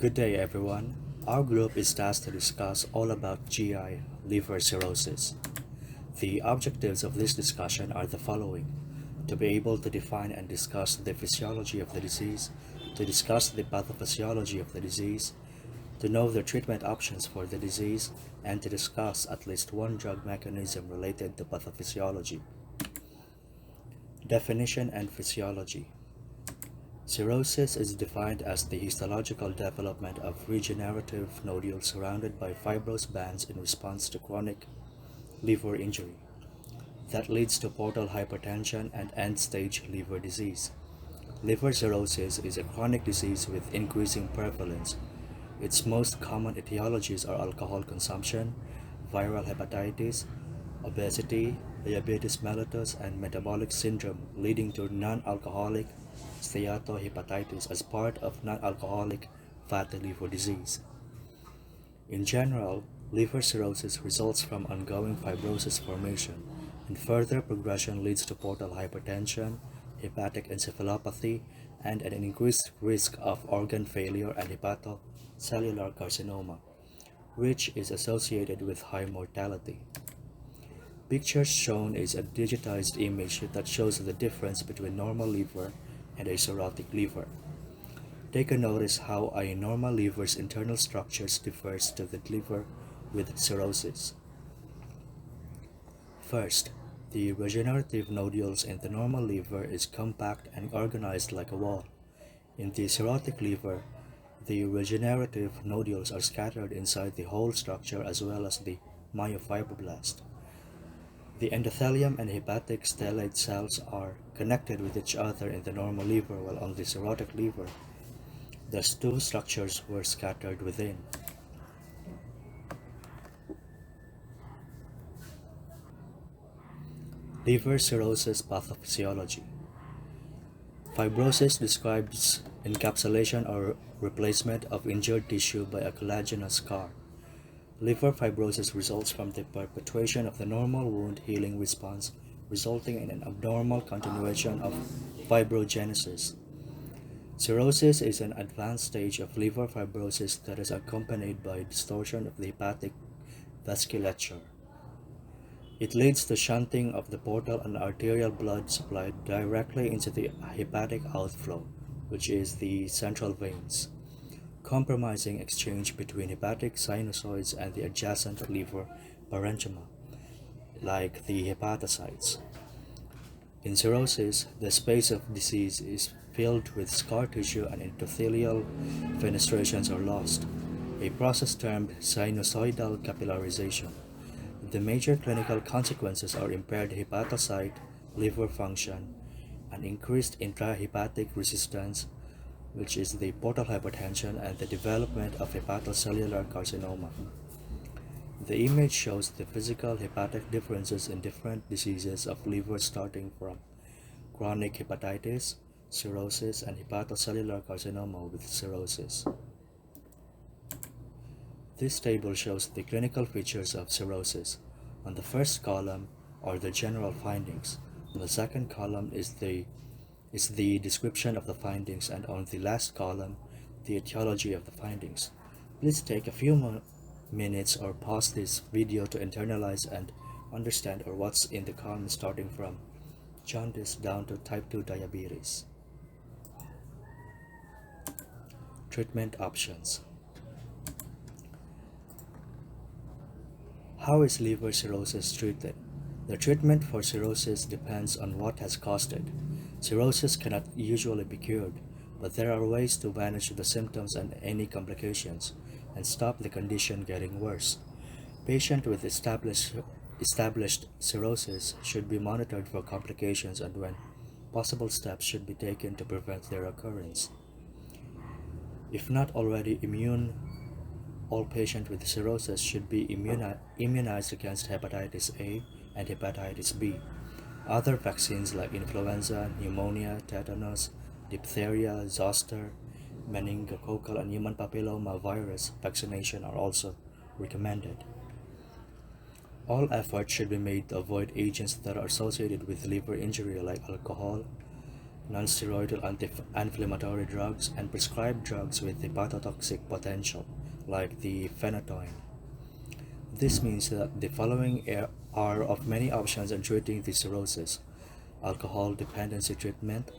Good day, everyone. Our group is tasked to discuss all about GI, liver cirrhosis. The objectives of this discussion are the following: to be able to define and discuss the physiology of the disease, to discuss the pathophysiology of the disease, to know the treatment options for the disease, and to discuss at least one drug mechanism related to pathophysiology. Definition and physiology. Cirrhosis is defined as the histological development of regenerative nodules surrounded by fibrous bands in response to chronic liver injury that leads to portal hypertension and end-stage liver disease. Liver cirrhosis is a chronic disease with increasing prevalence. Its most common etiologies are alcohol consumption, viral hepatitis, obesity, diabetes mellitus, and metabolic syndrome leading to non-alcoholic steatohepatitis as part of non-alcoholic fatty liver disease. In general, liver cirrhosis results from ongoing fibrosis formation, and further progression leads to portal hypertension, hepatic encephalopathy, and an increased risk of organ failure and hepatocellular carcinoma, which is associated with high mortality. Pictures shown is a digitized image that shows the difference between normal liver and a cirrhotic liver. Take a notice how a normal liver's internal structures differs to the liver with cirrhosis. First, the regenerative nodules in the normal liver is compact and organized like a wall. In the cirrhotic liver, the regenerative nodules are scattered inside the whole structure as well as the myofibroblast. The endothelium and hepatic stellate cells are connected with each other in the normal liver, while on the cirrhotic liver, the two structures were scattered within. Liver cirrhosis pathophysiology. Fibrosis describes encapsulation or replacement of injured tissue by a collagenous scar. Liver fibrosis results from the perpetuation of the normal wound healing response, resulting in an abnormal continuation of fibrogenesis. Cirrhosis is an advanced stage of liver fibrosis that is accompanied by distortion of the hepatic vasculature. It leads to shunting of the portal and arterial blood supply directly into the hepatic outflow, which is the central veins, compromising exchange between hepatic sinusoids and the adjacent liver parenchyma, like the hepatocytes. In cirrhosis, the space of disease is filled with scar tissue and endothelial fenestrations are lost, a process termed sinusoidal capillarization. The major clinical consequences are impaired hepatocyte liver function and increased intrahepatic resistance, which is the portal hypertension, and the development of hepatocellular carcinoma. The image shows the physical hepatic differences in different diseases of liver starting from chronic hepatitis, cirrhosis, and hepatocellular carcinoma with cirrhosis. This table shows the clinical features of cirrhosis. On the first column are the general findings. On the second column is the description of the findings, and on the last column, the etiology of the findings. Please take a few minutes or pause this video to internalize and understand or what's in the comments, starting from jaundice down to type 2 diabetes. Treatment options. How is liver cirrhosis treated? The treatment for cirrhosis depends on what has caused it. Cirrhosis cannot usually be cured, but there are ways to manage the symptoms and any complications and stop the condition getting worse. Patients with established cirrhosis should be monitored for complications and when possible steps should be taken to prevent their occurrence. If not already immune, all patients with cirrhosis should be immunized against hepatitis A and hepatitis B. Other vaccines like influenza, pneumonia, tetanus, diphtheria, zoster, meningococcal, and human papilloma virus vaccination are also recommended. All efforts should be made to avoid agents that are associated with liver injury like alcohol, non-steroidal anti-inflammatory drugs, and prescribed drugs with hepatotoxic potential, like the phenytoin. This means that the following are of many options in treating the cirrhosis: alcohol dependency treatment,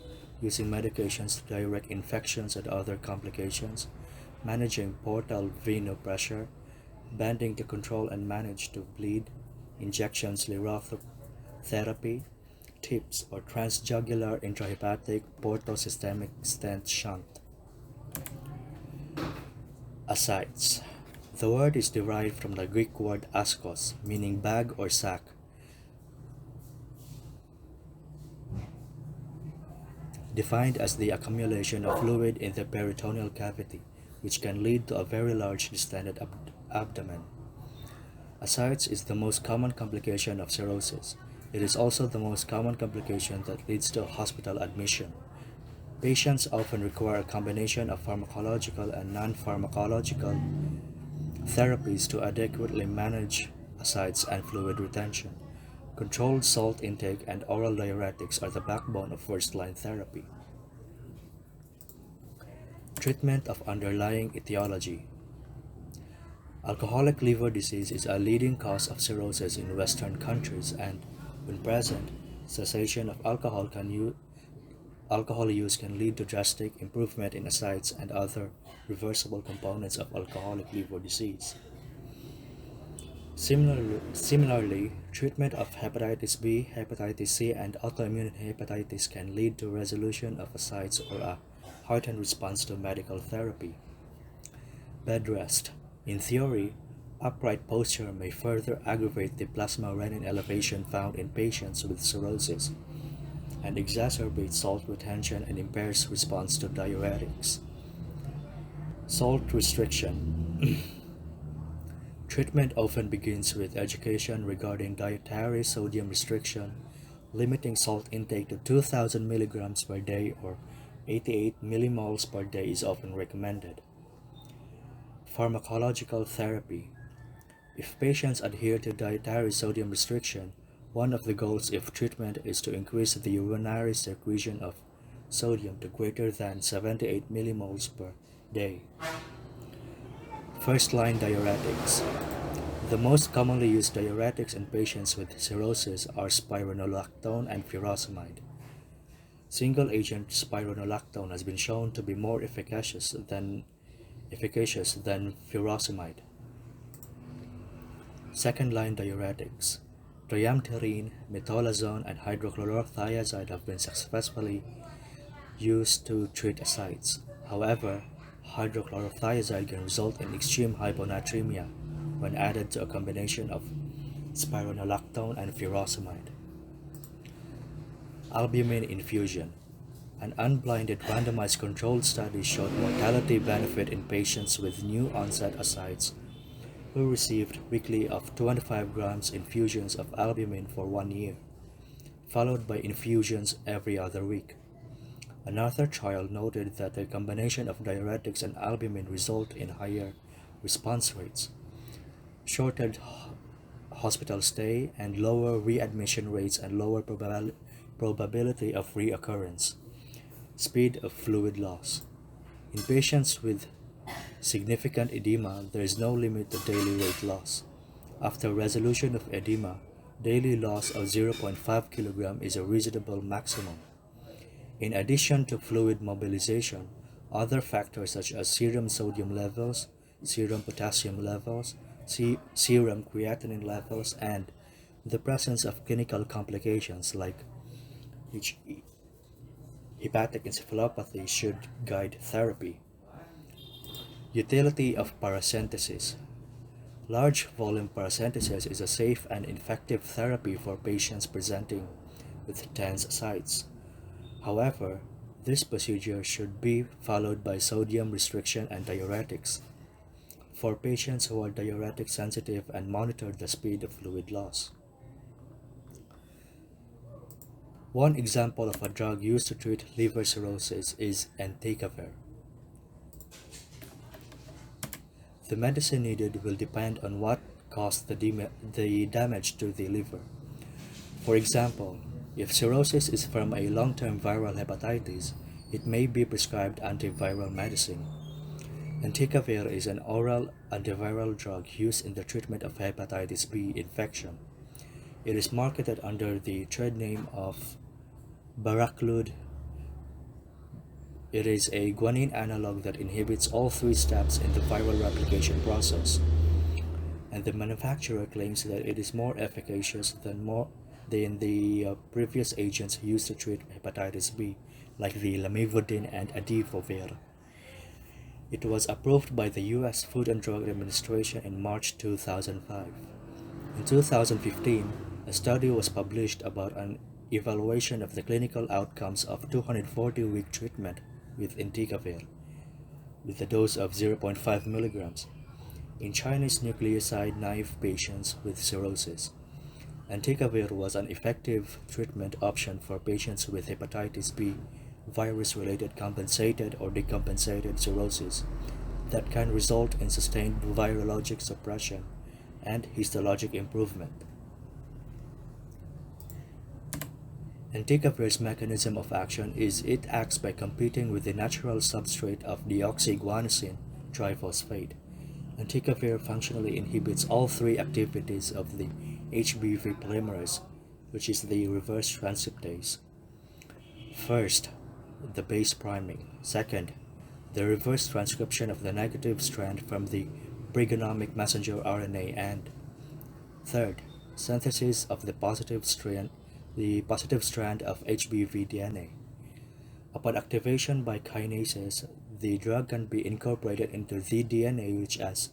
using medications to direct infections and other complications, managing portal venous pressure, banding to control and manage to bleed, injections, therapy, TIPS or transjugular intrahepatic portosystemic stent shunt. Ascites. The word is derived from the Greek word askos, meaning bag or sack. Defined as the accumulation of fluid in the peritoneal cavity, which can lead to a very large distended abdomen. Ascites is the most common complication of cirrhosis. It is also the most common complication that leads to hospital admission. Patients often require a combination of pharmacological and non-pharmacological therapies to adequately manage ascites and fluid retention. Controlled salt intake and oral diuretics are the backbone of first-line therapy. Treatment of underlying etiology. Alcoholic liver disease is a leading cause of cirrhosis in Western countries, and, when present, cessation of alcohol use can lead to drastic improvement in ascites and other reversible components of alcoholic liver disease. Similarly, treatment of hepatitis B, hepatitis C, and autoimmune hepatitis can lead to resolution of ascites or a heightened response to medical therapy. Bed rest. In theory, upright posture may further aggravate the plasma renin elevation found in patients with cirrhosis and exacerbates salt retention and impairs response to diuretics. Salt restriction. Treatment often begins with education regarding dietary sodium restriction. Limiting salt intake to 2,000 milligrams per day or 88 millimoles per day is often recommended. Pharmacological therapy. If patients adhere to dietary sodium restriction, one of the goals of treatment is to increase the urinary secretion of sodium to greater than 78 millimoles per day. First-line diuretics. The most commonly used diuretics in patients with cirrhosis are spironolactone and furosemide. Single-agent spironolactone has been shown to be more efficacious than furosemide. Second-line diuretics. Triamterene, metolazone, and hydrochlorothiazide have been successfully used to treat ascites. However, hydrochlorothiazide can result in extreme hyponatremia when added to a combination of spironolactone and furosemide. Albumin infusion. An unblinded randomized controlled study showed mortality benefit in patients with new onset ascites who received weekly of 25 grams infusions of albumin for 1 year, followed by infusions every other week. Another trial noted that a combination of diuretics and albumin result in higher response rates, shortened hospital stay, and lower readmission rates and lower probability of reoccurrence. Speed of fluid loss. In patients with significant edema, there is no limit to daily weight loss. After resolution of edema, daily loss of 0.5 kg is a reasonable maximum. In addition to fluid mobilization, other factors such as serum sodium levels, serum potassium levels, serum creatinine levels, and the presence of clinical complications like hepatic encephalopathy should guide therapy. Utility of paracentesis. Large volume paracentesis is a safe and effective therapy for patients presenting with tense ascites. However, this procedure should be followed by sodium restriction and diuretics for patients who are diuretic sensitive and monitor the speed of fluid loss. One example of a drug used to treat liver cirrhosis is entecavir. The medicine needed will depend on what caused the damage to the liver. For example, If cirrhosis is from a long-term viral hepatitis, it may be prescribed antiviral medicine. Entecavir is an oral antiviral drug used in the treatment of hepatitis B infection. It is marketed under the trade name of Baraclude. It is a guanine analog that inhibits all three steps in the viral replication process, and the manufacturer claims that it is more efficacious than the previous agents used to treat hepatitis B, like the lamivudine and adifovir. It was approved by the U.S. Food and Drug Administration in March 2005. In 2015, a study was published about an evaluation of the clinical outcomes of 240-week treatment with entecavir, with a dose of 0.5 milligrams, in Chinese nucleoside-naive patients with cirrhosis. Entecavir was an effective treatment option for patients with hepatitis B virus-related compensated or decompensated cirrhosis that can result in sustained virologic suppression and histologic improvement. Entecavir's mechanism of action is it acts by competing with the natural substrate of deoxyguanosine triphosphate. Entecavir functionally inhibits all three activities of the HBV polymerase, which is the reverse transcriptase. First, the base priming. Second, the reverse transcription of the negative strand from the pregenomic messenger RNA, and third, synthesis of the positive strand of HBV DNA. Upon activation by kinases, the drug can be incorporated into the DNA, which has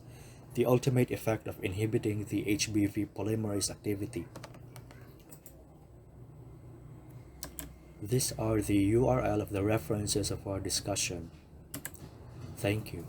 the ultimate effect of inhibiting the HBV polymerase activity. These are the URL of the references of our discussion. Thank you.